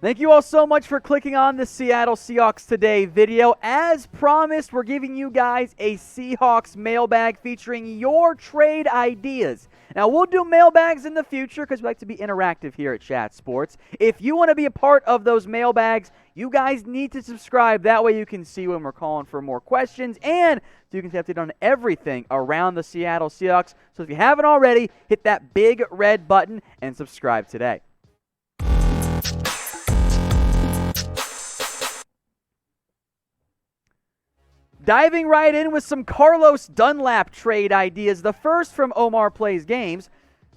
Thank you all so much for clicking on the Seattle Seahawks Today video. As promised, we're giving you guys a Seahawks mailbag featuring your trade ideas. Now, we'll do mailbags in the future because we like to be interactive here at Chat Sports. If you want to be a part of those mailbags, you guys need to subscribe. That way you can see when we're calling for more questions, and so you can stay updated on everything around the Seattle Seahawks. So if you haven't already, hit that big red button and subscribe today. Diving right in with some Carlos Dunlap trade ideas. The first from Omar Plays Games.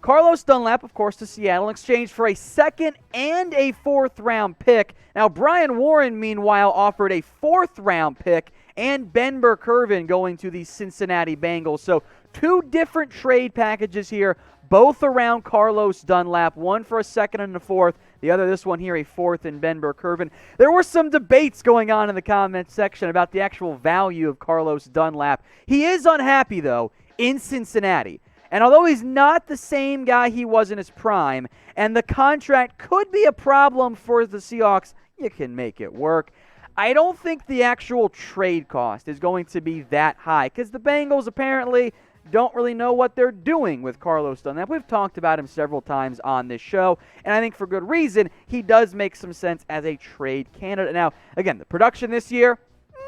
Carlos Dunlap, of course, to Seattle in exchange for a second and a fourth-round pick. Now, Brian Warren, meanwhile, offered a fourth-round pick and Ben Kerrigan going to the Cincinnati Bengals. So, two different trade packages here, both around Carlos Dunlap. One for a second and a fourth. The other, this one here, a fourth and Ben Kerrigan. There were some debates going on in the comments section about the actual value of Carlos Dunlap. He is unhappy, though, in Cincinnati. And although he's not the same guy he was in his prime, and the contract could be a problem for the Seahawks, you can make it work. I don't think the actual trade cost is going to be that high, because the Bengals apparently don't really know what they're doing with Carlos Dunlap. We've talked about him several times on this show, and I think for good reason, he does make some sense as a trade candidate. Now, again, the production this year,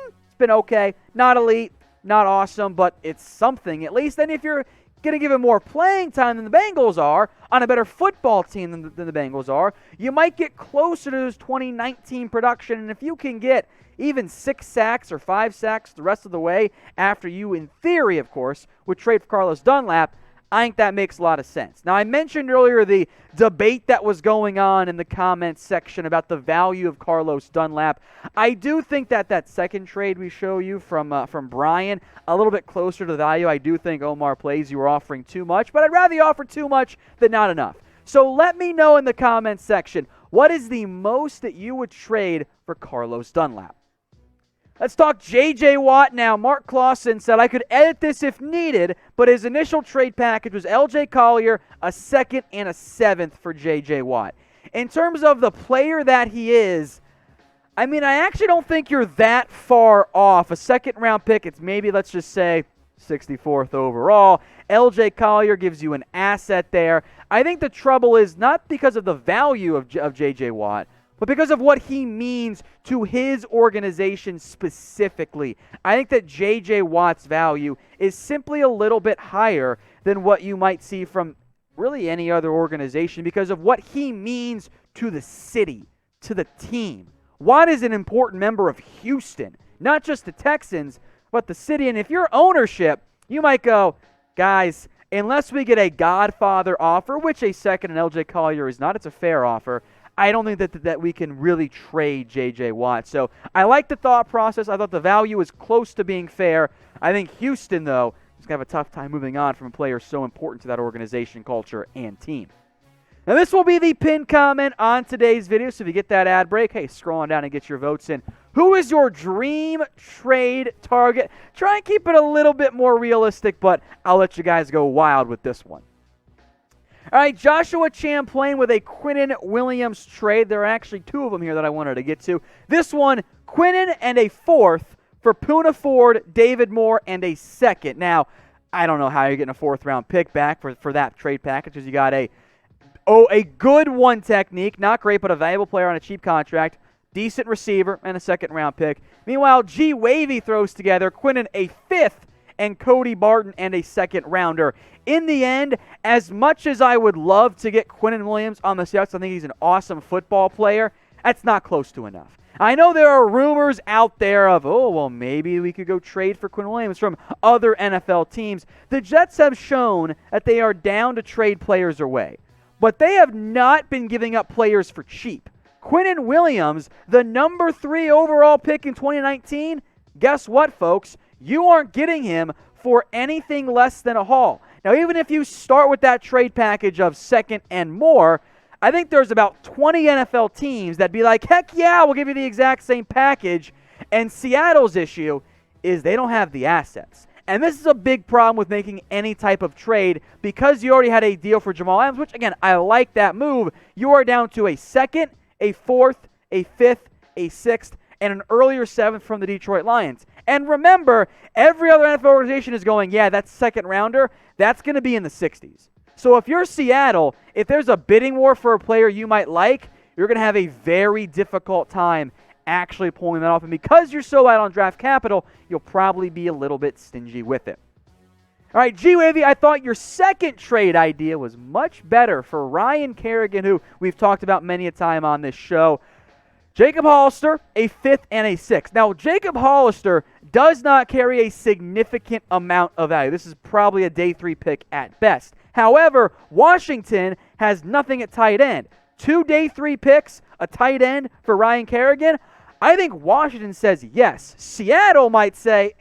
it's been okay. Not elite, not awesome, but it's something at least. And if you're going to give him more playing time than the Bengals are, on a better football team than the Bengals are, you might get closer to his 2019 production. And if you can get even 6 sacks or 5 sacks the rest of the way after you, in theory, of course, would trade for Carlos Dunlap, I think that makes a lot of sense. Now, I mentioned earlier the debate that was going on in the comments section about the value of Carlos Dunlap. I do think that that second trade we show you from Bryan, a little bit closer to the value. I do think Omar Plays you were offering too much, but I'd rather you offer too much than not enough. So let me know in the comments section, what is the most that you would trade for Carlos Dunlap? Let's talk J.J. Watt now. Mark Clausen said, I could edit this if needed, but his initial trade package was L.J. Collier, a second and a seventh for J.J. Watt. In terms of the player that he is, I mean, I actually don't think you're that far off. A second-round pick, it's maybe, let's just say, 64th overall. L.J. Collier gives you an asset there. I think the trouble is not because of the value of J.J. Watt, but because of what he means to his organization specifically. I think that J.J. Watt's value is simply a little bit higher than what you might see from really any other organization because of what he means to the city, to the team. Watt is an important member of Houston, not just the Texans, but the city. And if you're ownership, you might go, guys, unless we get a Godfather offer, which a second and L.J. Collier is not, it's a fair offer, I don't think that we can really trade J.J. Watt. So I like the thought process. I thought the value is close to being fair. I think Houston, though, is going to have a tough time moving on from a player so important to that organization, culture, and team. Now, this will be the pinned comment on today's video. So if you get that ad break, hey, scroll on down and get your votes in. Who is your dream trade target? Try and keep it a little bit more realistic, but I'll let you guys go wild with this one. All right, Joshua Champlain with a Quinnen Williams trade. There are actually two of them here that I wanted to get to. This one, Quinnen and a fourth for Poona Ford, David Moore, and a second. Now, I don't know how you're getting a fourth-round pick back for that trade package because you got a good one technique, not great, but a valuable player on a cheap contract, decent receiver, and a second-round pick. Meanwhile, G. Wavy throws together Quinnen a fifth and Cody Barton and a second-rounder. In the end, as much as I would love to get Quinnen Williams on the Seahawks, I think he's an awesome football player, that's not close to enough. I know there are rumors out there of, oh, well, maybe we could go trade for Quinnen Williams from other NFL teams. The Jets have shown that they are down to trade players away, but they have not been giving up players for cheap. Quinnen Williams, the number 3 overall pick in 2019, guess what, folks? You aren't getting him for anything less than a haul. Now, even if you start with that trade package of second and more, I think there's about 20 NFL teams that'd be like, heck yeah, we'll give you the exact same package. And Seattle's issue is they don't have the assets. And this is a big problem with making any type of trade because you already had a deal for Jamal Adams, which, again, I like that move. You are down to a second, a 4th, a 5th, a 6th, and an earlier 7th from the Detroit Lions. And remember, every other NFL organization is going, yeah, that's second rounder. That's going to be in the 60s. So if you're Seattle, if there's a bidding war for a player you might like, you're going to have a very difficult time actually pulling that off. And because you're so out on draft capital, you'll probably be a little bit stingy with it. All right, G-Wavy, I thought your second trade idea was much better for Ryan Kerrigan, who we've talked about many a time on this show. Jacob Hollister, a 5th and a 6th. Now, Jacob Hollister does not carry a significant amount of value. This is probably a day 3 pick at best. However, Washington has nothing at tight end. 2 day 3 picks, a tight end for Ryan Kerrigan. I think Washington says yes. Seattle might say,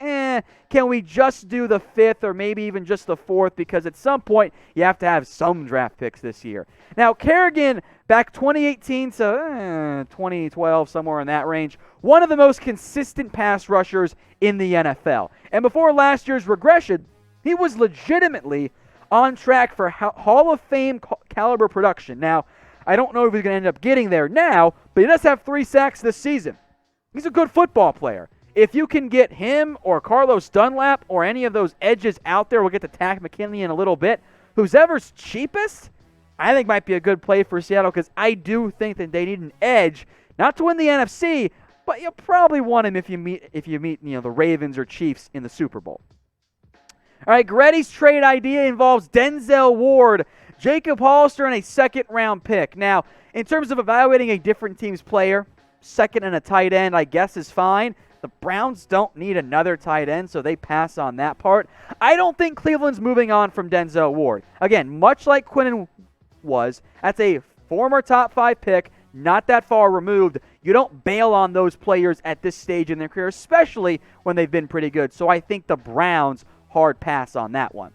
can we just do the 5th or maybe even just the 4th, because at some point you have to have some draft picks this year. Now, Kerrigan, back 2018 to 2012, somewhere in that range, one of the most consistent pass rushers in the NFL. And before last year's regression, he was legitimately on track for Hall of Fame caliber production. Now, I don't know if he's going to end up getting there now, but he does have 3 sacks this season. He's a good football player. If you can get him or Carlos Dunlap or any of those edges out there, we'll get to Takk McKinley in a little bit, who's ever's cheapest, I think might be a good play for Seattle, because I do think that they need an edge, not to win the NFC, but you'll probably want him if you meet the Ravens or Chiefs in the Super Bowl. All right, GREDDY'S trade idea involves Denzel Ward, Jacob Hollister, and a 2nd-round pick. Now, in terms of evaluating a different team's player, 2nd and a tight end, I guess, is fine. The Browns don't need another tight end, so they pass on that part. I don't think Cleveland's moving on from Denzel Ward. Again, much like Quinnen was, that's a former top 5 pick, not that far removed. You don't bail on those players at this stage in their career, especially when they've been pretty good. So I think the Browns hard pass on that one.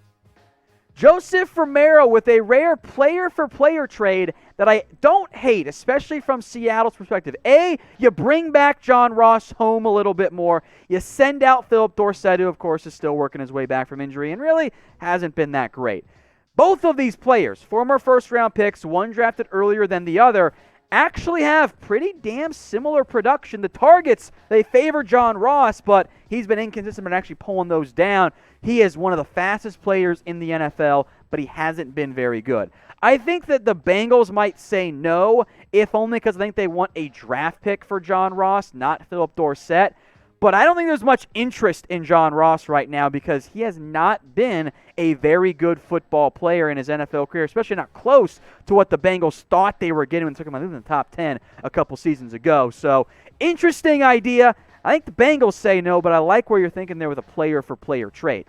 Joseph Romero with a rare player-for-player trade that I don't hate, especially from Seattle's perspective. A, you bring back John Ross home a little bit more. You send out Philip Dorsett, who, of course, is still working his way back from injury and really hasn't been that great. Both of these players, former first-round picks, one drafted earlier than the other, actually have pretty damn similar production. The targets, they favor John Ross, but he's been inconsistent in actually pulling those down. He is one of the fastest players in the NFL, but he hasn't been very good. I think that the Bengals might say no, if only because I think they want a draft pick for John Ross, not Philip Dorsett. But I don't think there's much interest in John Ross right now, because he has not been a very good football player in his NFL career, especially not close to what the Bengals thought they were getting when they took him in the top 10 a couple seasons ago. So, interesting idea. I think the Bengals say no, but I like where you're thinking there with a player-for-player trade.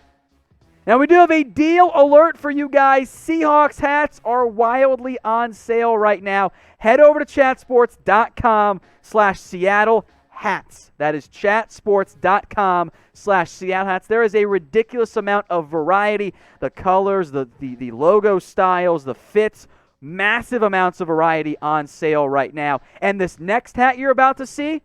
Now, we do have a deal alert for you guys. Seahawks hats are wildly on sale right now. Head over to chatsports.com/Seattle hats. That is chatsports.com/Seattle hats. There is a ridiculous amount of variety. The colors, the logo styles, the fits, massive amounts of variety on sale right now. And this next hat you're about to see,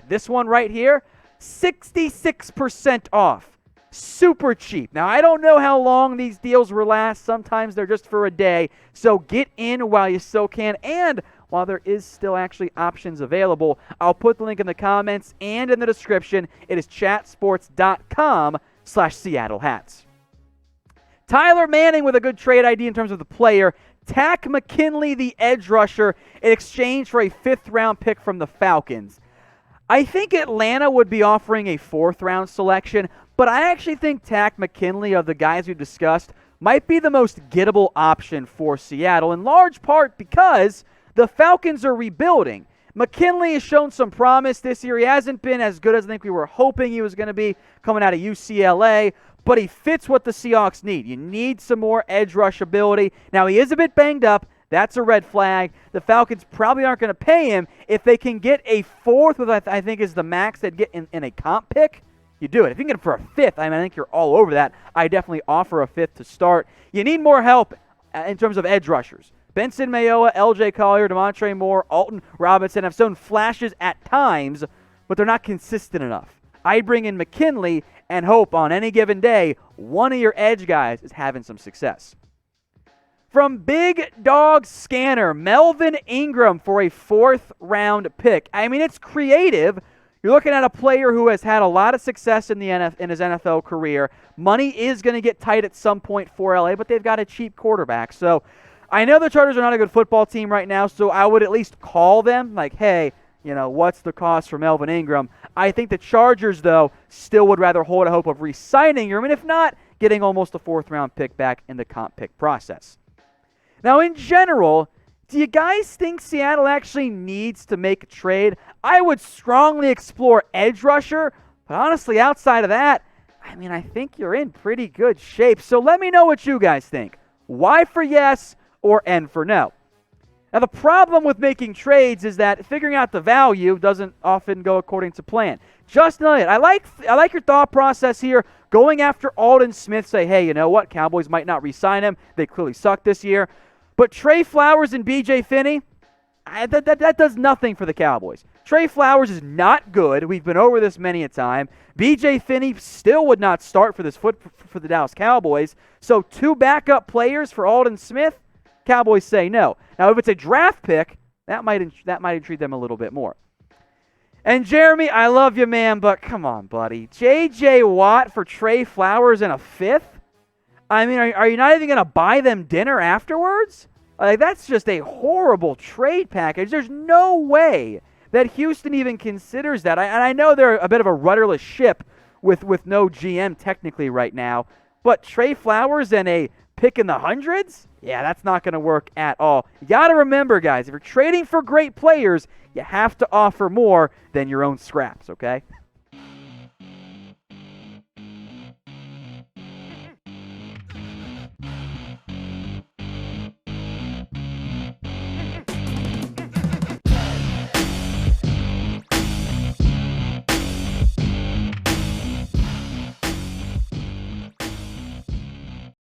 this one right here, 66% off. Super cheap. Now, I don't know how long these deals will last. Sometimes they're just for a day. So get in while you still can. And while there is still actually options available, I'll put the link in the comments and in the description. It is chatsports.com/Seattle hats. Tyler Manning with a good trade idea in terms of the player. Takk McKinley, the edge rusher, in exchange for a 5th-round pick from the Falcons. I think Atlanta would be offering a 4th-round selection, but I actually think Takk McKinley, of the guys we discussed, might be the most gettable option for Seattle, in large part because the Falcons are rebuilding. McKinley has shown some promise this year. He hasn't been as good as I think we were hoping he was going to be coming out of UCLA, but he fits what the Seahawks need. You need some more edge rush ability. Now, he is a bit banged up. That's a red flag. The Falcons probably aren't going to pay him. If they can get a 4th, which I think is the max they'd get in a comp pick, you do it. If you can get it for a 5th, I think you're all over that. I definitely offer a 5th to start. You need more help in terms of edge rushers. Benson Mayowa, LJ Collier, Demontre Moore, Alton Robinson have shown flashes at times, but they're not consistent enough. I bring in McKinley and hope on any given day one of your edge guys is having some success. From Big Dog Scanner, Melvin Ingram for a 4th-round pick. I mean, it's creative. You're looking at a player who has had a lot of success in his NFL career. Money is going to get tight at some point for LA, but they've got a cheap quarterback. So I know the Chargers are not a good football team right now, so I would at least call them like, hey, what's the cost for Melvin Ingram? I think the Chargers, though, still would rather hold a hope of re-signing Ingram, and if not, getting almost a 4th-round pick back in the comp pick process. Now, in general, do you guys think Seattle actually needs to make a trade? I would strongly explore edge rusher, but honestly, outside of that, I think you're in pretty good shape. So let me know what you guys think. Y for yes or N for no. Now, the problem with making trades is that figuring out the value doesn't often go according to plan. Justin Elliott, I like your thought process here. Going after Aldon Smith, say, hey, you know what? Cowboys might not re-sign him. They clearly suck this year. But Trey Flowers and B.J. Finney, that does nothing for the Cowboys. Trey Flowers is not good. We've been over this many a time. B.J. Finney still would not start for the Dallas Cowboys. So 2 backup players for Aldon Smith, Cowboys say no. Now, if it's a draft pick, that might intrigue them a little bit more. And Jeremy, I love you, man, but come on, buddy. J.J. Watt for Trey Flowers in a 5th? Are you not even going to buy them dinner afterwards? That's just a horrible trade package. There's no way that Houston even considers that. And I know they're a bit of a rudderless ship with no GM technically right now, but Trey Flowers and a pick in the hundreds? Yeah, that's not going to work at all. You got to remember, guys, if you're trading for great players, you have to offer more than your own scraps, okay?